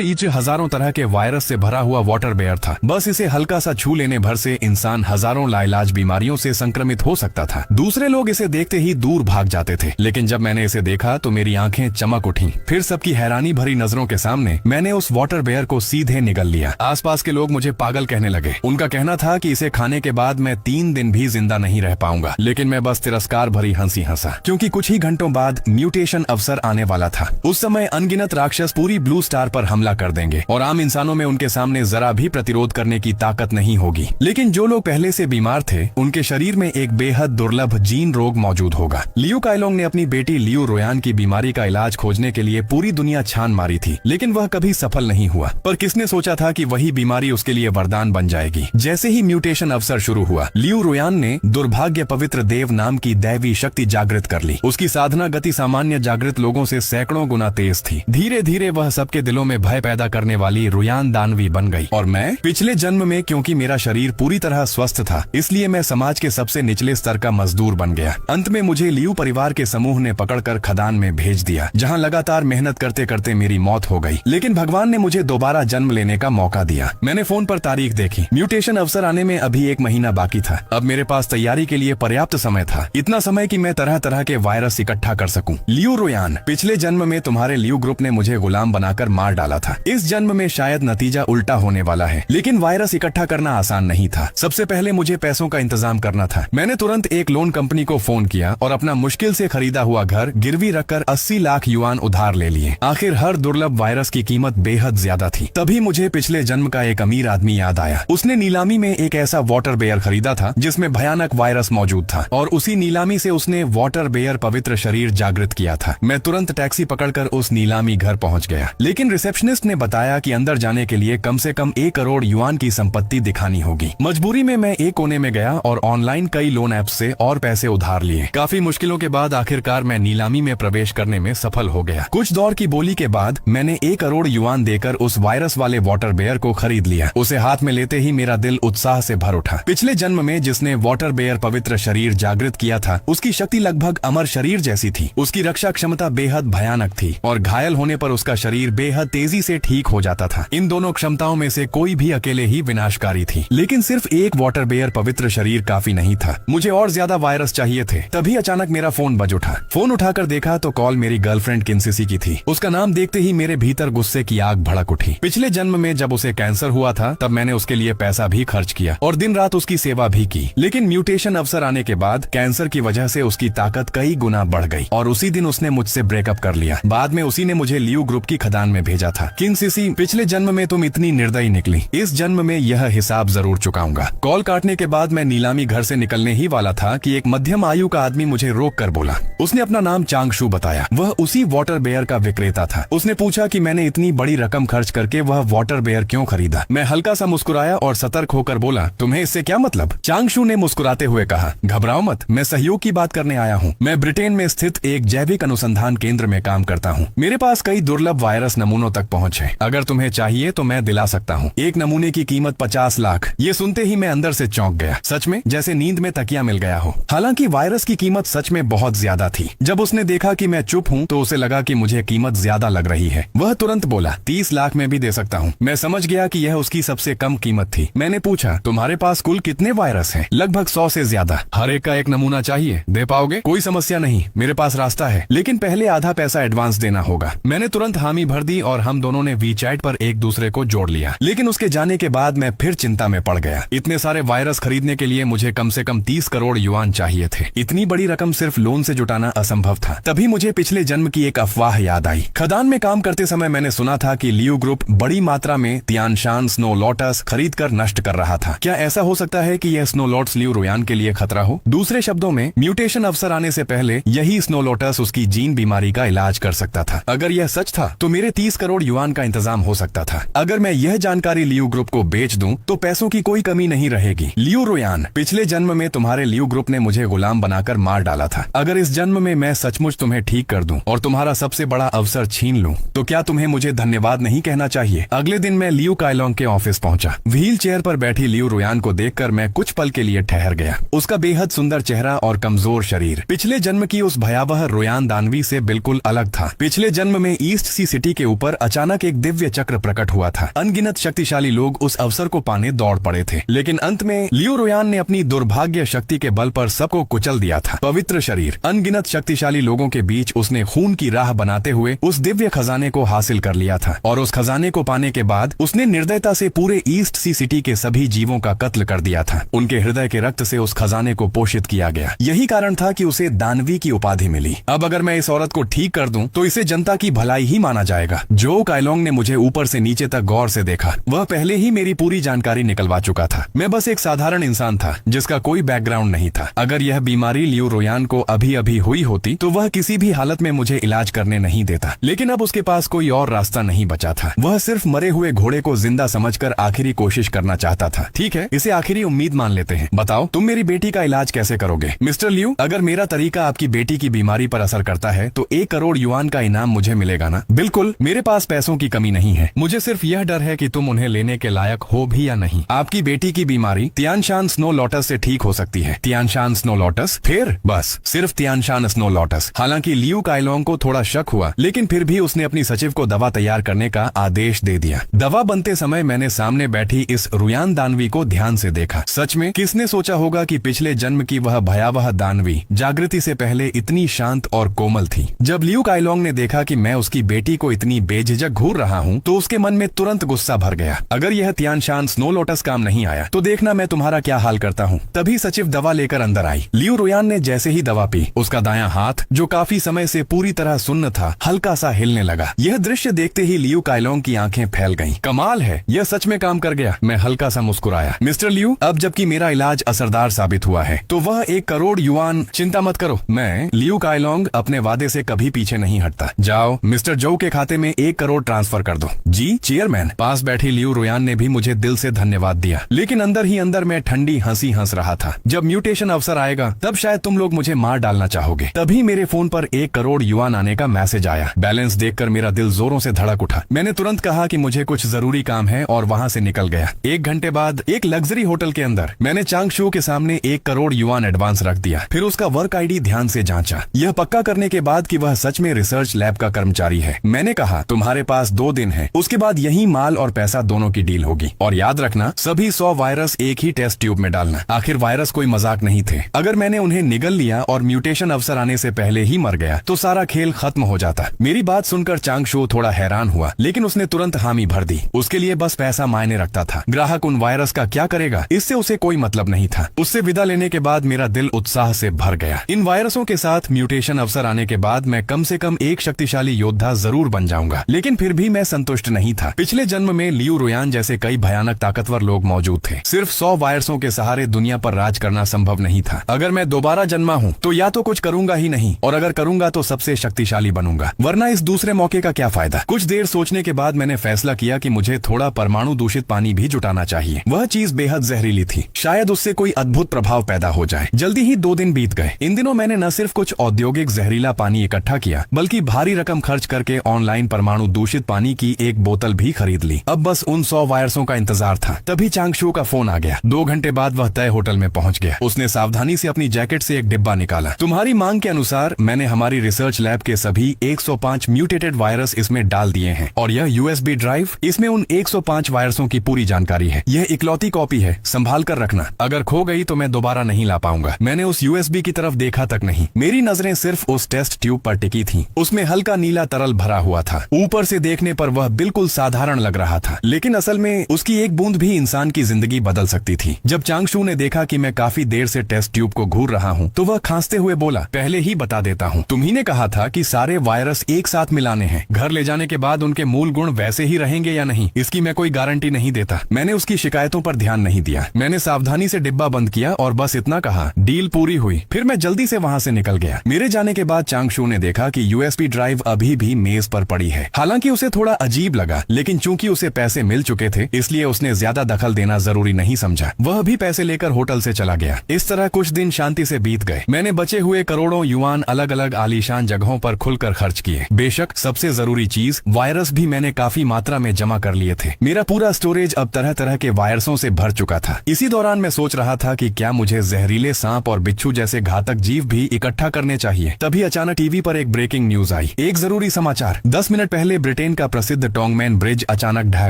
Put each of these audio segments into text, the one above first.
नीचे हजारों तरह के वायरस से भरा हुआ वाटर बेयर था। बस इसे हल्का सा छू लेने भर से इंसान हजारों लाइलाज बीमारियों से संक्रमित हो सकता था। दूसरे लोग इसे देखते ही दूर भाग जाते थे, लेकिन जब मैंने इसे देखा तो मेरी आंखें चमक उठी। फिर सबकी हैरानी भरी नजरों के सामने मैंने उस वाटर बेयर को सीधे निगल लिया। आसपास के लोग मुझे पागल कहने लगे। उनका कहना था कि इसे खाने के बाद मैं 3 दिन भी जिंदा नहीं रह पाऊंगा, लेकिन मैं बस तिरस्कार भरी हंसी हंसा, क्योंकि कुछ ही घंटों बाद म्यूटेशन अवसर आने वाला था। उस समय अनगिनत राक्षस पूरी ब्लू स्टार पर हमला कर देंगे और आम इंसानों में उनके सामने जरा भी प्रतिरोध करने की ताकत नहीं होगी। लेकिन जो लोग पहले से बीमार थे, उनके शरीर में एक बेहद दुर्लभ जीन रोग मौजूद होगा। लियू काइलोंग ने अपनी बेटी लियू रोयान की बीमारी का इलाज खोजने के लिए पूरी दुनिया छान मारी थी, लेकिन वह कभी सफल नहीं हुआ। पर किसने सोचा था कि वही बीमारी उसके लिए वरदान बन जाएगी। जैसे ही म्यूटेशन अवसर शुरू हुआ, लियू रोयान ने दुर्भाग्य पवित्र देव नाम की दैवी शक्ति जागृत कर ली। उसकी साधना गति सामान्य जागृत लोगों से सैकड़ों गुना तेज थी। धीरे धीरे वह सबके दिलों में भय पैदा करने वाली रोयान दानवी बन गई। और मैं पिछले जन्म में, क्योंकि मेरा शरीर पूरी तरह स्वस्थ था, इसलिए मैं समाज के सबसे निचले स्तर का मजदूर बन गया। अंत में मुझे लियू परिवार के समूह ने पकड़कर खदान में भेज दिया, जहां लगातार मेहनत करते करते मेरी मौत हो गई। लेकिन भगवान ने मुझे दोबारा जन्म लेने का मौका दिया। मैंने फोन पर तारीख देखी। म्यूटेशन अवसर आने में अभी 1 महीना बाकी था। अब मेरे पास तैयारी के लिए पर्याप्त समय था, इतना समय कि मैं तरह तरह के वायरस इकट्ठा कर सकूं। लियू रोयान, पिछले जन्म में तुम्हारे लियू ग्रुप ने मुझे गुलाम बनाकर मार डाला था। इस जन्म में शायद नतीजा उल्टा होने वाला है, लेकिन वायरस इकट्ठा करना आसान नहीं था। सबसे पहले मुझे पैसों का इंतजाम करना था। मैंने तुरंत एक लोन कंपनी को फोन किया और अपना मुश्किल से खरीदा हुआ घर गिरवी रखकर 80 लाख युआन उधार ले लिए। आखिर हर दुर्लभ वायरस की कीमत बेहद ज्यादा थी। तभी मुझे पिछले जन्म का एक अमीर आदमी याद आया। उसने नीलामी में एक ऐसा वाटर बेयर खरीदा था जिसमें भयानक वायरस मौजूद था, और उसी नीलामी से उसने वाटर बेयर पवित्र शरीर जागृत किया था। मैं तुरंत टैक्सी पकड़कर उस नीलामी घर पहुंच गया, लेकिन रिसेप्शनिस्ट ने बताया कि अंदर जाने के लिए कम से कम 1 करोड़ युआन की संपत्ति दिखानी होगी। मजबूरी में मैं एक कोने में गया और ऑनलाइन कई लोन ऐप से और पैसे उधार लिए। काफी मुश्किलों के बाद आखिरकार मैं नीलामी में प्रवेश करने में सफल हो गया। कुछ दौर की बोली के बाद मैंने 1 करोड़ युआन देकर उस वायरस वाले वाटर बेयर को खरीद लिया। उसे हाथ में लेते ही मेरा दिल उत्साह से भर उठा। पिछले जन्म में जिसने वाटर बेयर पवित्र शरीर जागृत किया था, उसकी शक्ति लगभग अमर शरीर जैसी थी। उसकी रक्षा क्षमता बेहद भयानक थी और घायल होने पर उसका शरीर बेहद तेजी से ठीक हो जाता था। इन दोनों क्षमताओं में से कोई भी अकेले ही विनाशकारी थी। लेकिन सिर्फ एक वाटर बेयर पवित्र शरीर काफी नहीं था, मुझे और ज्यादा वायरस चाहिए थे। तभी अचानक मेरा फोन बज उठा। फोन उठाकर देखा तो कॉल मेरी गर्लफ्रेंड किंसिसी की थी। उसका नाम देखते ही मेरे भीतर गुस्से की आग भड़क उठी। पिछले जन्म में जब उसे कैंसर हुआ था, तब मैंने उसके लिए पैसा भी खर्च किया और दिन रात उसकी सेवा भी की। लेकिन म्यूटेशन अवसर आने के बाद कैंसर की वजह से उसकी ताकत कई गुना बढ़ गई और उसी दिन उसने मुझसे ब्रेकअप कर लिया। बाद में उसी ने मुझे लियू ग्रुप की खदान में भेजा था। किंसिसी, पिछले जन्म में तुम इतनी निर्दयी निकली, इस जन्म में यह हिसाब जरूर चुकाऊंगा। कॉल काटने के बाद मैं नीलामी घर से निकलने ही वाला था कि एक मध्यम आयु का आदमी मुझे रोक कर बोला। उसने अपना नाम चांगशू बताया। वह उसी वाटर बेयर का विक्रेता था। उसने पूछा कि मैंने इतनी बड़ी रकम खर्च करके वह वाटर बेयर क्यों खरीदा। मैं हल्का सा मुस्कुराया और सतर्क होकर बोला, तुम्हें इससे क्या मतलब? चांगशू ने मुस्कुराते हुए कहा, घबराओ मत, मैं सहयोग की बात करने आया हूँ। मैं ब्रिटेन में स्थित एक जैविक अनुसंधान केंद्र में काम करता हूँ। मेरे पास कई दुर्लभ वायरस नमूनों तक पहुँच है। अगर तुम्हें चाहिए तो मैं दिला सकता हूँ। एक नमूने की कीमत 50 लाख। ये सुनते ही मैं अंदर से चौंक गया, सच में जैसे नींद में तकिया मिल गया हो। हालांकि वायरस की कीमत सच में बहुत ज्यादा थी। जब उसने देखा कि मैं चुप हूँ तो उसे लगा कि मुझे कीमत ज्यादा लग रही है। वह तुरंत बोला, 30 लाख में भी दे सकता हूँ। मैं समझ गया कि यह उसकी सबसे कम कीमत थी। मैंने पूछा, तुम्हारे पास कुल कितने वायरस हैं? लगभग 100 से ज्यादा। हर एक का एक नमूना चाहिए, दे पाओगे? कोई समस्या नहीं, मेरे पास रास्ता है, लेकिन पहले आधा पैसा एडवांस देना होगा। मैंने तुरंत हामी भर दी और हम दोनों ने वीचैट पर एक दूसरे को जोड़ लिया। लेकिन उसके जाने के बाद मैं फिर चिंता में पड़ गया। इतने सारे वायरस खरीदने के लिए मुझे कम से कम 30 करोड़ युआन चाहिए थे। इतनी बड़ी रकम सिर्फ लोन से जुटाना असंभव था। तभी मुझे पिछले जन्म की एक अफवाह याद आई। खदान में काम करते समय मैंने सुना था कि लियू ग्रुप बड़ी मात्रा में तियानशान स्नो लोटस खरीद कर नष्ट कर रहा था। क्या ऐसा हो सकता है कि यह स्नो लोटस लियू रोयान के लिए खतरा हो? दूसरे शब्दों में, म्यूटेशन अवसर आने से पहले यही स्नो लोटस उसकी जीन बीमारी का इलाज कर सकता था। अगर यह सच था तो मेरे 30 करोड़ युआन का इंतजाम हो सकता था। अगर मैं यह जानकारी लियू ग्रुप को बेच दूं तो पैसों की कोई कमी नहीं रहेगी। लियू रोयान, पिछले जन्म में तुम्हारे लियू ग्रुप ने मुझे गुलाम बनाकर मार डाला था। अगर इस जन्म में मैं सचमुच तुम्हें ठीक कर दूं और तुम्हारा सबसे बड़ा अवसर छीन लूं, तो क्या तुम्हें मुझे धन्यवाद नहीं कहना चाहिए? अगले दिन मैं लियू काइलोंग के ऑफिस पहुंचा। व्हील चेयर पर बैठी लियू रोयान को देखकर मैं कुछ पल के लिए ठहर गया। उसका बेहद सुंदर चेहरा और कमजोर शरीर पिछले जन्म की उस भयावह रोयान दानवी से बिल्कुल अलग था। पिछले जन्म में ईस्ट सी सिटी के ऊपर अचानक अचानक एक दिव्य चक्र प्रकट हुआ था। अनगिनत शक्तिशाली लोग उस अवसर को पाने दौड़ पड़े थे, लेकिन अंत में लियू रोयान ने अपनी दुर्भाग्य शक्ति के बल पर सबको कुचल दिया था। पवित्र शरीर, अनगिनत शक्तिशाली लोगों के बीच उसने खून की राह बनाते हुए उस दिव्य खजाने को हासिल कर लिया था, और उस खजाने को पाने के बाद उसने निर्दयता से पूरे ईस्ट सी सिटी के सभी जीवों का कत्ल कर दिया था। उनके हृदय के रक्त से उस खजाने को पोषित किया गया। यही कारण था कि उसे दानवी की उपाधि मिली। अब अगर मैं इस औरत को ठीक कर दूं तो इसे जनता की भलाई ही माना जाएगा। जो कायलोंग ने मुझे ऊपर से नीचे तक गौर से देखा, वह पहले ही मेरी पूरी जानकारी निकलवा चुका था। मैं बस एक साधारण इंसान था जिसका कोई बैकग्राउंड नहीं था। अगर यह बीमारी लियू रोयान को अभी अभी हुई होती तो वह किसी भी हालत में मुझे इलाज करने नहीं देता, लेकिन अब उसके पास कोई और रास्ता नहीं बचा था। वह सिर्फ मरे हुए घोड़े को जिंदा समझकर आखिरी कोशिश करना चाहता था। ठीक है, इसे आखिरी उम्मीद मान लेते हैं। बताओ, तुम मेरी बेटी का इलाज कैसे करोगे? मिस्टर लियू, अगर मेरा तरीका आपकी बेटी की बीमारी पर असर करता है तो 1 करोड़ युआन का इनाम मुझे मिलेगा ना? बिल्कुल, मेरे पास पैसों की कमी नहीं है। मुझे सिर्फ यह डर है कि तुम उन्हें लेने के लायक हो भी या नहीं। आपकी बेटी की बीमारी तियानशान स्नो लोटस से ठीक हो सकती है। Tianshan snow lotus? फिर बस सिर्फ तियानशान स्नो लोटस। हालांकि लियू कायलोंग को थोड़ा शक हुआ, लेकिन फिर भी उसने अपनी सचिव को दवा तैयार करने का आदेश दे दिया। दवा बनते समय मैंने सामने बैठी इस रुयान दानवी को ध्यान से देखा। सच में किसने सोचा होगा कि पिछले जन्म की वह भयावह दानवी जागृति से पहले इतनी शांत और कोमल थी। जब लियू कायलोंग ने देखा कि मैं उसकी बेटी को इतनी बेझिझक घूर रहा हूँ तो उसके मन में तुरंत गुस्सा भर गया। अगर यह तियानशान स्नो लोटस काम नहीं आया तो देखना मैं तुम्हारा क्या हाल करता हूँ। तभी सचिव दवा लेकर अंदर आई। लियू रोयान ने जैसे ही दवा पी, उसका दायां हाथ जो काफी समय से पूरी तरह सुन्न था, हल्का सा हिलने लगा। यह दृश्य देखते ही लियू कायलोंग की आंखें फैल गईं। कमाल है, यह सच में काम कर गया। मैं हल्का सा मुस्कुराया। मिस्टर लियू, अब जबकि मेरा इलाज असरदार साबित हुआ है तो वह 1 करोड़ युआन, चिंता मत करो। मैं लियू कायलोंग अपने वादे से कभी पीछे नहीं हटता। जाओ, मिस्टर जो के खाते में 1 करोड़ ट्रांसफर कर दो। जी चेयरमैन। पास बैठी लियू रोयान ने भी मुझे दिल से धन्यवाद दिया, लेकिन अंदर ही अंदर मैं ठंडी हंसी हंस रहा था। जब म्यूटेशन अवसर आएगा तब शायद तुम लोग मुझे मार डालना चाहोगे। तभी मेरे फोन पर 1 करोड़ युआन आने का मैसेज आया। बैलेंस देखकर मेरा दिल जोरों से धड़क उठा। मैंने तुरंत कहा कि मुझे कुछ जरूरी काम है और वहाँ से निकल गया। 1 घंटे बाद एक लग्जरी होटल के अंदर मैंने चांगशू के सामने 1 करोड़ युआन एडवांस रख दिया। फिर उसका वर्क आईडी ध्यान से जांचा। यह पक्का करने के बाद कि वह सच में रिसर्च लैब का कर्मचारी है, मैंने कहा तुम्हारे पास 2 दिन है, उसके बाद यही माल और पैसा दोनों की डील होगी। और याद रखना, सभी 100 वायरस एक ही टेस्ट ट्यूब में डालना। आखिर वायरस कोई मजाक नहीं थे। अगर मैंने उन्हें निगल लिया और म्यूटेशन अवसर आने से पहले ही मर गया तो सारा खेल खत्म हो जाता। मेरी बात सुनकर चांगशू थोड़ा हैरान हुआ, लेकिन उसने तुरंत हामी भर दी। उसके लिए बस पैसा मायने रखता था। ग्राहक उन वायरस का क्या करेगा, इससे उसे कोई मतलब नहीं था। उससे विदा लेने के बाद मेरा दिल उत्साह से भर गया। इन वायरसों के साथ म्यूटेशन अवसर आने के बाद मैं कम से कम एक शक्तिशाली योद्धा जरूर बन जाऊंगा। लेकिन फिर भी मैं संतुष्ट नहीं था। पिछले जन्म में लियू रोयान जैसे कई भयानक ताकतवर लोग मौजूद थे। सिर्फ 100 वायरसों के सहारे दुनिया पर राज करना संभव नहीं था। अगर मैं दोबारा जन्मा हूँ तो या तो कुछ करूंगा ही नहीं, और अगर करूंगा तो सबसे शक्तिशाली बनूंगा, वरना इस दूसरे मौके का क्या फायदा। कुछ देर सोचने के बाद मैंने फैसला किया कि मुझे थोड़ा परमाणु दूषित पानी भी जुटाना चाहिए। वह चीज बेहद जहरीली थी, शायद उससे कोई अद्भुत प्रभाव पैदा हो जाए। जल्दी ही 2 दिन बीत गए। इन दिनों मैंने न सिर्फ कुछ औद्योगिक जहरीला पानी इकट्ठा किया, बल्कि भारी रकम खर्च करके ऑनलाइन परमाणु दूषित पानी की एक बोतल भी खरीद ली। अब बस उन 100 वायरसों का इंतजार था। तभी चांगशू का फोन आ गया। 2 घंटे बाद वह तय होटल में पहुंच गया। उसने सावधानी से अपनी जैकेट से एक डिब्बा निकाला। तुम्हारी मांग के अनुसार मैंने हमारी रिसर्च लैब के सभी 105 म्यूटेटेड वायरस इसमें डाल दिए हैं, और यह यूएसबी ड्राइव, इसमें उन 105 वायरसों की पूरी जानकारी है। यह इकलौती कॉपी है, संभाल कर रखना। अगर खो गई तो मैं दोबारा नहीं ला पाऊंगा। मैंने उस यूएसबी की तरफ देखा तक नहीं। मेरी नजरें सिर्फ उस टेस्ट ट्यूब पर टिकी थी। उसमें हल्का नीला तरल भरा हुआ था। ऊपर से देखने पर वह बिल्कुल साधारण लग रहा था, लेकिन असल में उसकी एक बूंद भी इंसान की जिंदगी बदल सकती थी। जब चांगशू ने देखा कि मैं काफी देर से टेस्ट ट्यूब को घूर रहा हूँ तो वह खांसते हुए बोला, पहले ही बता देता हूँ, तुम्ही ने कहा था कि सारे वायरस एक साथ मिलाने हैं। घर ले जाने के बाद उनके मूल गुण वैसे ही रहेंगे या नहीं, इसकी मैं कोई गारंटी नहीं देता। मैंने उसकी शिकायतों पर ध्यान नहीं दिया। मैंने सावधानी से डिब्बा बंद किया और बस इतना कहा, डील पूरी हुई। फिर मैं जल्दी से वहाँ से निकल गया। मेरे जाने के बाद चांगशू ने देखा कि यूएसबी ड्राइव अभी भी मेज पर पड़ी है। हालांकि उसे थोड़ा अजीब लगा, लेकिन चूंकि उसे पैसे मिल चुके थे इसलिए उसने ज्यादा दखल देना जरूरी नहीं समझा। वह भी पैसे लेकर होटल से चला गया। इस तरह कुछ दिन शांति से बीत गए। मैंने बचे हुए करोड़ों युआन अलग अलग आलीशान जगहों पर खुलकर खर्च किए। बेशक सबसे जरूरी चीज वायरस भी मैंने काफी मात्रा में जमा कर लिए थे। मेरा पूरा स्टोरेज अब तरह तरह के वायरसों से भर चुका था। इसी दौरान मैं सोच रहा था कि क्या मुझे जहरीले सांप और बिच्छू जैसे घातक जीव भी इकट्ठा करने चाहिए। तभी अचानक टीवी पर एक ब्रेकिंग न्यूज आई। एक जरूरी समाचार। 10 मिनट पहले ब्रिटेन का प्रसिद्ध टोंगमैन ब्रिज अचानक ढह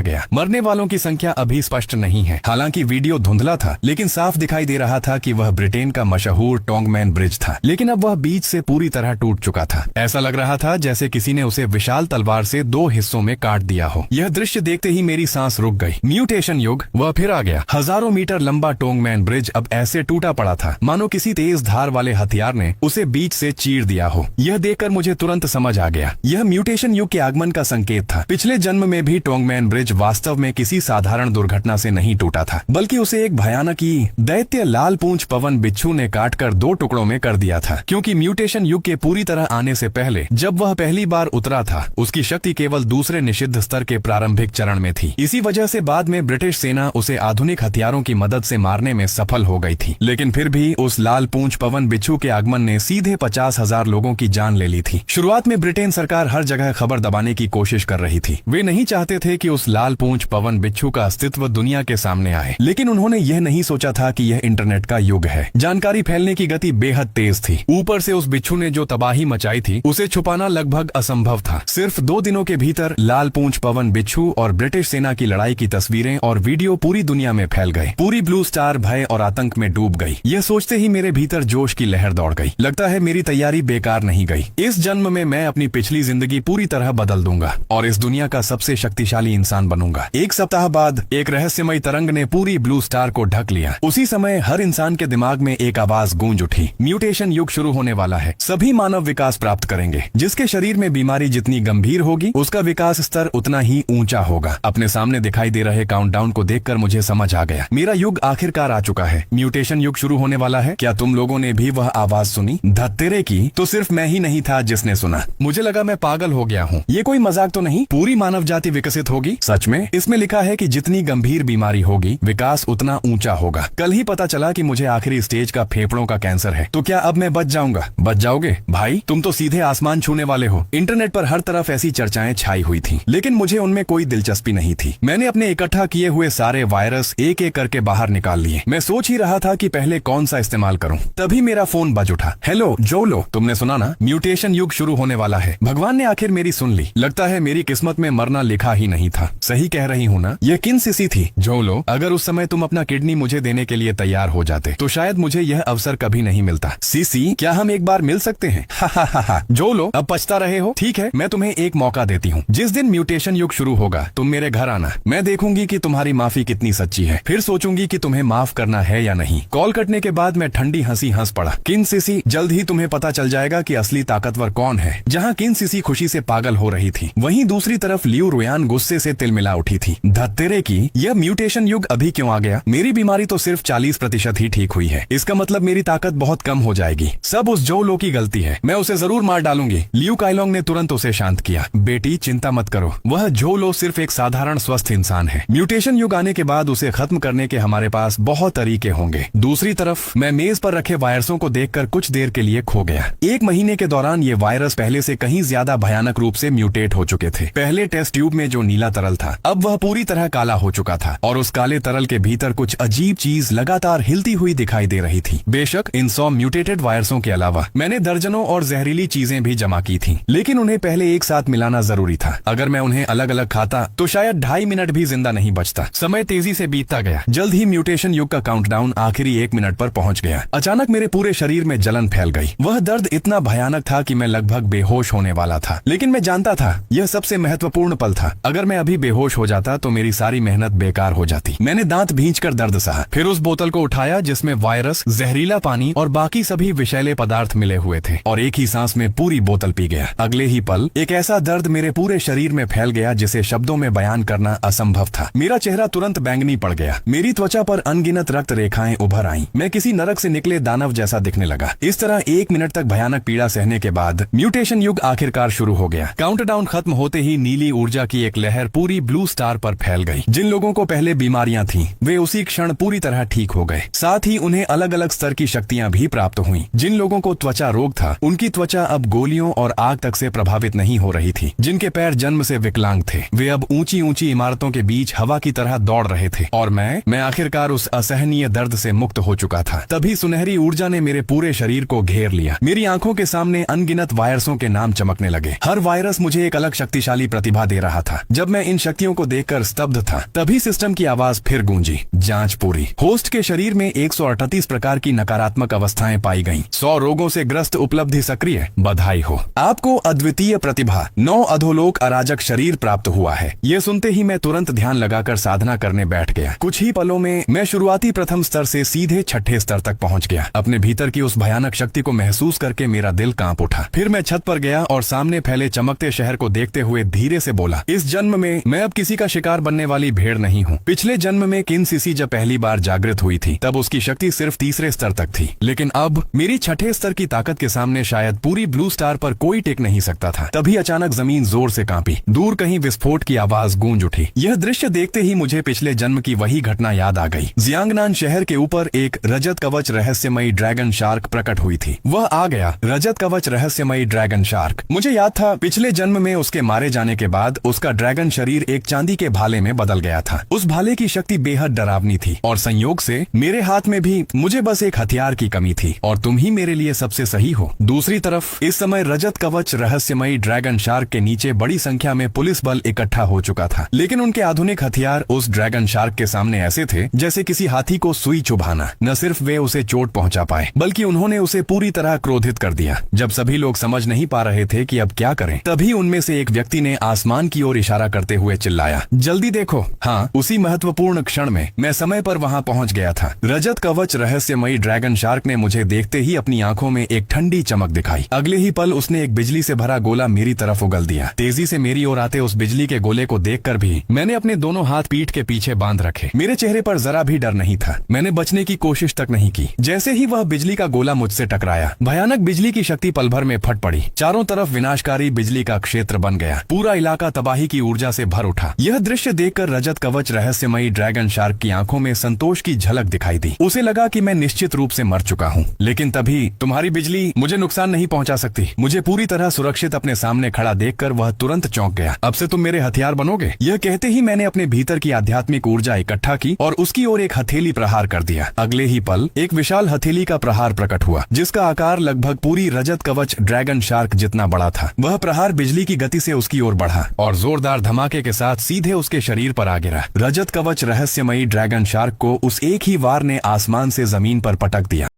गया। मरने वालों की संख्या अभी स्पष्ट नहीं है। हालांकि वीडियो धुंधला था, लेकिन साफ दिखाई दे रहा था कि वह ब्रिटेन का मशहूर टोंगमैन ब्रिज था। लेकिन अब वह बीच से पूरी तरह टूट चुका था। ऐसा लग रहा था जैसे किसी ने उसे विशाल तलवार से 2 हिस्सों में काट दिया हो। यह दृश्य देखते ही मेरी सांस रुक गई। म्यूटेशन युग वह फिर आ गया। हजारों मीटर लंबा टोंगमैन ब्रिज अब ऐसे टूटा पड़ा था मानो किसी तेज धार वाले हथियार ने उसे बीच से चीर दिया हो। यह देखकर मुझे तुरंत समझ आ गया, यह म्यूटेशन युग के आगमन का संकेत था। पिछले जन्म में भी टोंगमैन ब्रिज वास्तव में किसी साधारण दुर्घटना से नहीं टूटा था, बल्कि उसे एक भयानक दैत्य लाल पूंछ पवन बिच्छू ने काटकर 2 टुकड़ों में कर दिया था। क्योंकि म्यूटेशन युग के पूरी तरह आने से पहले जब वह पहली बार उतरा था, उसकी शक्ति केवल दूसरे निषिद्ध स्तर के प्रारंभिक चरण में थी। इसी वजह से बाद में ब्रिटिश सेना उसे आधुनिक हथियारों की मदद से मारने में सफल हो गई थी। लेकिन फिर भी उस लाल पूंछ पवन बिच्छू के आगमन ने सीधे 50,000 लोगों की जान ले ली थी। शुरुआत में ब्रिटेन सरकार हर जगह खबर दबाने की कोशिश कर रही थी। वे नहीं चाहते थे कि उस लाल पूंछ पवन बिच्छू का अस्तित्व दुनिया के सामने आए। लेकिन उन्होंने यह नहीं सोचा था कि यह इंटरनेट का युग है। जानकारी फैलने की गति बेहद तेज थी। ऊपर से उस बिच्छू ने जो तबाही मचाई थी, उसे छुपाना लगभग असंभव था। सिर्फ 2 दिनों के भीतर लाल पूंछ पवन बिच्छू और ब्रिटिश सेना की लड़ाई की तस्वीरें और वीडियो पूरी दुनिया में फैल गए। पूरी ब्लू स्टार भय और आतंक में डूब गई। यह सोचते ही मेरे भीतर जोश की लहर दौड़ गई। लगता है मेरी तैयारी बेकार नहीं गई। इस जन्म में मैं अपनी पिछली जिंदगी पूरी तरह बदल दूंगा और इस दुनिया का सबसे शक्तिशाली इंसान बनूंगा। 1 सप्ताह बाद एक रहस्यमयी तरंग ने पूरी ब्लू स्टार को ढक लिया। उसी समय हर इंसान के दिमाग में एक आवाज गूंज उठी, म्यूटेशन युग शुरू होने वाला है। सभी मानव विकास प्राप्त करेंगे। जिसके शरीर में बीमारी जितनी गंभीर होगी, उसका विकास स्तर उतना ही ऊंचा होगा। अपने सामने दिखाई दे रहे काउंटडाउन को देखकर मुझे समझ आ गया, मेरा युग आखिरकार आ चुका है। म्यूटेशन युग शुरू होने वाला है। क्या तुम लोगों ने भी वह आवाज सुनी? धत्तेरे की तो सिर्फ मैं ही नहीं था जिसने सुना। मुझे लगा मैं पागल हो गया हूँ। ये कोई मजाक तो नहीं? पूरी मानव जाति विकसित होगी? सच में? इसमें लिखा है कि जितनी गंभीर बीमारी होगी, विकास उतना ऊंचा होगा। कल ही पता चला कि मुझे आखिरी स्टेज का फेफड़ों का कैंसर है। तो क्या अब मैं बच जाऊंगा? बच जाओगे? भाई तुम तो सीधे आसमान छूने वाले हो। इंटरनेट पर हर तरफ ऐसी चर्चाएं छाई हुई थी, लेकिन मुझे उनमें कोई दिलचस्पी नहीं थी। मैंने अपने इकट्ठा किए हुए सारे वायरस एक एक करके बाहर निकाल लिए। मैं सोच ही रहा था कि पहले कौन सा इस्तेमाल करूं, तभी मेरा फोन बज उठा। हेलो जोलो, तुमने सुना ना, म्यूटेशन युग शुरू होने वाला है। भगवान ने आखिर मेरी सुन ली। लगता है मेरी किस्मत में मरना लिखा ही नहीं था। सही कह रही हूँ ना? यह किन सिसी थी? जोलो, अगर उस समय तुम अपना किडनी मुझे देने के लिए तैयार हो जाते तो शायद मुझे यह अवसर कभी नहीं मिलता। सीसी, क्या हम एक बार मिल सकते हैं? हा। जोलो, अब पछता रहे हो? ठीक है, मैं तुम्हें एक मौका देती हूँ। जिस दिन म्यूटेशन युग शुरू होगा, तुम मेरे घर आना। मैं देखूंगी कि तुम्हारी माफी कितनी सच्ची है। फिर सोचूंगी कि तुम्हें माफ करना है या नहीं। कॉल कटने के बाद मैं ठंडी हंसी हंस पड़ा। किन सीसी, जल्द ही तुम्हें पता चल जाएगा कि असली ताकतवर कौन है। जहाँ किन सीसी खुशी से पागल हो रही थी, वहीं दूसरी तरफ लियू रुयान गुस्से से तिलमिला उठी थी। धत्तेरे की, यह म्यूटेशन युग अभी क्यों आ गया? मेरी बीमारी तो सिर्फ 40% ही ठीक हुई है। इसका मतलब मेरी ताकत बहुत कम हो जाएगी। सब उस जोलो की गलती है। मैं उसे जरूर मार डालूंगी। लियू काइलोंग ने तुरंत उसे शांत किया। बेटी चिंता मत करो, वह जोलो सिर्फ एक साधारण स्वस्थ इंसान है। म्यूटेशन युग आने के बाद उसे खत्म करने के हमारे पास बहुत तरीके होंगे। दूसरी तरफ मैं मेज पर रखे वायरसों को देखकर कुछ देर के लिए खो गया। 1 महीने के दौरान ये वायरस पहले से कहीं ज्यादा भयानक रूप से म्यूटेट हो चुके थे। पहले टेस्ट ट्यूब में जो नीला तरल था, अब वह पूरी तरह काला हो चुका था और उस काले तरल के भीतर कुछ अजीब चीज लगातार हिलती हुई दिखाई दे रही थी। बेशक इन 100 म्यूटेटेड वायरसों के अलावा मैंने दर्जनों और जहरीली चीजें भी जमा की थी, लेकिन उन्हें पहले एक साथ मिलाना जरूरी था। अगर मैं उन्हें अलग अलग खाता तो शायद 2.5 मिनट भी जिंदा नहीं बचता। समय तेजी से बीतता गया। जल्द ही म्यूटेशन युग का काउंटडाउन आखिरी 1 मिनट पर पहुंच गया। अचानक मेरे पूरे शरीर में जलन फैल गई। वह दर्द इतना भयानक था कि मैं लगभग बेहोश होने वाला था। लेकिन मैं जानता था यह सबसे महत्वपूर्ण पल था। अगर मैं अभी बेहोश हो जाता तो मेरी सारी मेहनत बेकार हो जाती। मैंने दांत भींचकर दर्द सहा, फिर उस बोतल को उठाया जिसमें वायरस, जहरीला पानी और बाकी सभी विषैले पदार्थ मिले हुए थे और एक ही सांस में पूरी बोतल पी गया। अगले ही पल एक ऐसा दर्द मेरे पूरे शरीर में फैल गया जिसे शब्दों में बयान करना असंभव था। मेरा चेहरा तुरंत बैंगनी पड़ गया। मेरी त्वचा पर अनगिनत रक्त रेखाएं उभर आईं। मैं किसी नरक से निकले दानव जैसा दिखने लगा। इस तरह 1 मिनट तक भयानक पीड़ा सहने के बाद म्यूटेशन युग आखिरकार शुरू हो गया। काउंटडाउन खत्म होते ही नीली ऊर्जा की एक लहर पूरी ब्लू स्टार पर फैल गई। जिन लोगों को पहले बीमारियां थीं, वे उसी क्षण पूरी तरह ठीक हो गए। साथ ही उन्हें अलग अलग स्तर की शक्तियां भी प्राप्त हुईं। जिन लोगों को त्वचा रोग था, उनकी त्वचा अब गोलियों और आग तक से प्रभावित नहीं हो रही थी। जिनके पैर जन्म से विकलांग थे, वे अब ऊंची ऊंची इमारतों के बीच हवा की तरह दौड़ रहे थे। और मैं आखिरकार उस असहनीय दर्द से मुक्त हो चुका था। तभी सुनहरी ऊर्जा ने मेरे पूरे शरीर को घेर लिया। मेरी आंखों के सामने अनगिनत वायरसों के नाम चमकने लगे। हर वायरस मुझे एक अलग भयानक शक्तिशाली प्रतिभा दे रहा था। जब मैं इन शक्तियों को देखकर स्तब्ध था, तभी सिस्टम की आवाज फिर गूंजी, जांच पूरी। होस्ट के शरीर में 138 प्रकार की नकारात्मक अवस्थाएं पाई गईं। 100 रोगों से ग्रस्त उपलब्धि सक्रिय। बधाई हो, आपको अद्वितीय प्रतिभा 9 अधोलोक अराजक शरीर प्राप्त हुआ है। ये सुनते ही मैं तुरंत ध्यान लगाकर साधना करने बैठ गया। कुछ ही पलों में मैं शुरुआती प्रथम स्तर से सीधे छठे स्तर तक पहुंच गया। अपने भीतर की उस भयानक शक्ति को महसूस करके मेरा दिल कांप उठा। फिर मैं छत पर गया और सामने फैले चमकते शहर को देखते हुए धीरे से बोला, इस जन्म में मैं अब किसी का शिकार बनने वाली भेड़ नहीं हूँ। पिछले जन्म में किन सीसी जब पहली बार जागृत हुई थी, तब उसकी शक्ति सिर्फ तीसरे स्तर तक थी, लेकिन अब मेरी छठे स्तर की ताकत के सामने शायद पूरी ब्लू स्टार पर कोई टिक नहीं सकता था। तभी अचानक जमीन जोर से कांपी। दूर कहीं विस्फोट की आवाज गूंज उठी। यह दृश्य देखते ही मुझे पिछले जन्म की वही घटना याद आ गई। जियांगनान शहर के ऊपर एक रजत कवच रहस्यमयी ड्रैगन शार्क प्रकट हुई थी। वह आ गया, रजत कवच रहस्यमयी ड्रैगन शार्क। मुझे याद था पिछले जन्म में उसके मारे जाने के बाद उसका ड्रैगन शरीर एक चांदी के भाले में बदल गया था। उस भाले की शक्ति बेहद डरावनी थी और संयोग से मेरे हाथ में भी मुझे बस एक हथियार की कमी थी, और तुम ही मेरे लिए सबसे सही हो। दूसरी तरफ इस समय रजत कवच रहस्यमयी ड्रैगन शार्क के नीचे बड़ी संख्या में पुलिस बल इकट्ठा हो चुका था, लेकिन उनके आधुनिक हथियार उस ड्रैगन शार्क के सामने ऐसे थे जैसे किसी हाथी को सुई चुभाना। न सिर्फ वे उसे चोट पहुंचा पाए, बल्कि उन्होंने उसे पूरी तरह क्रोधित कर दिया। जब सभी लोग समझ नहीं पा रहे थे कि अब क्या करें, तभी उनमें से एक व्यक्ति ने आसमान की ओर इशारा करते हुए चिल्लाया, जल्दी देखो। हाँ, उसी महत्वपूर्ण क्षण में मैं समय पर वहां पहुंच गया था। रजत कवच रहस्यमयी ड्रैगन शार्क ने मुझे देखते ही अपनी आंखों में एक ठंडी चमक दिखाई। अगले ही पल उसने एक बिजली से भरा गोला मेरी तरफ उगल दिया। तेजी से मेरी ओर आते उस बिजली के गोले को देखकर भी मैंने अपने दोनों हाथ पीठ के पीछे बांध रखे। मेरे चेहरे पर जरा भी डर नहीं था। मैंने बचने की कोशिश तक नहीं की। जैसे ही वह बिजली का गोला मुझसे टकराया, भयानक बिजली की शक्ति पल भर में फट पड़ी। चारों तरफ विनाशकारी बिजली का क्षेत्र बन गया। पूरा इलाका तबाही की ऊर्जा से भर उठा। यह दृश्य देखकर रजत कवच रहस्यमयी ड्रैगन शार्क की आंखों में संतोष की झलक दिखाई दी। उसे लगा कि मैं निश्चित रूप से मर चुका हूँ। लेकिन तभी तुम्हारी बिजली मुझे नुकसान नहीं पहुंचा सकती। मुझे पूरी तरह सुरक्षित अपने सामने खड़ा देखकर वह तुरंत चौंक गया। अब से तुम मेरे हथियार बनोगे। यह कहते ही मैंने अपने भीतर की आध्यात्मिक ऊर्जा इकट्ठा की और उसकी ओर एक हथेली प्रहार कर दिया। अगले ही पल एक विशाल हथेली का प्रहार प्रकट हुआ, जिसका आकार लगभग पूरी रजत कवच ड्रैगन शार्क जितना बड़ा था। वह प्रहार बिजली की गति से उसकी ओर बढ़ा और जोरदार धमाके के साथ सीधे उसके शरीर पर आ गिरा। रजत कवच रहस्यमयी ड्रैगन शार्क को उस एक ही वार ने आसमान से जमीन पर पटक दिया।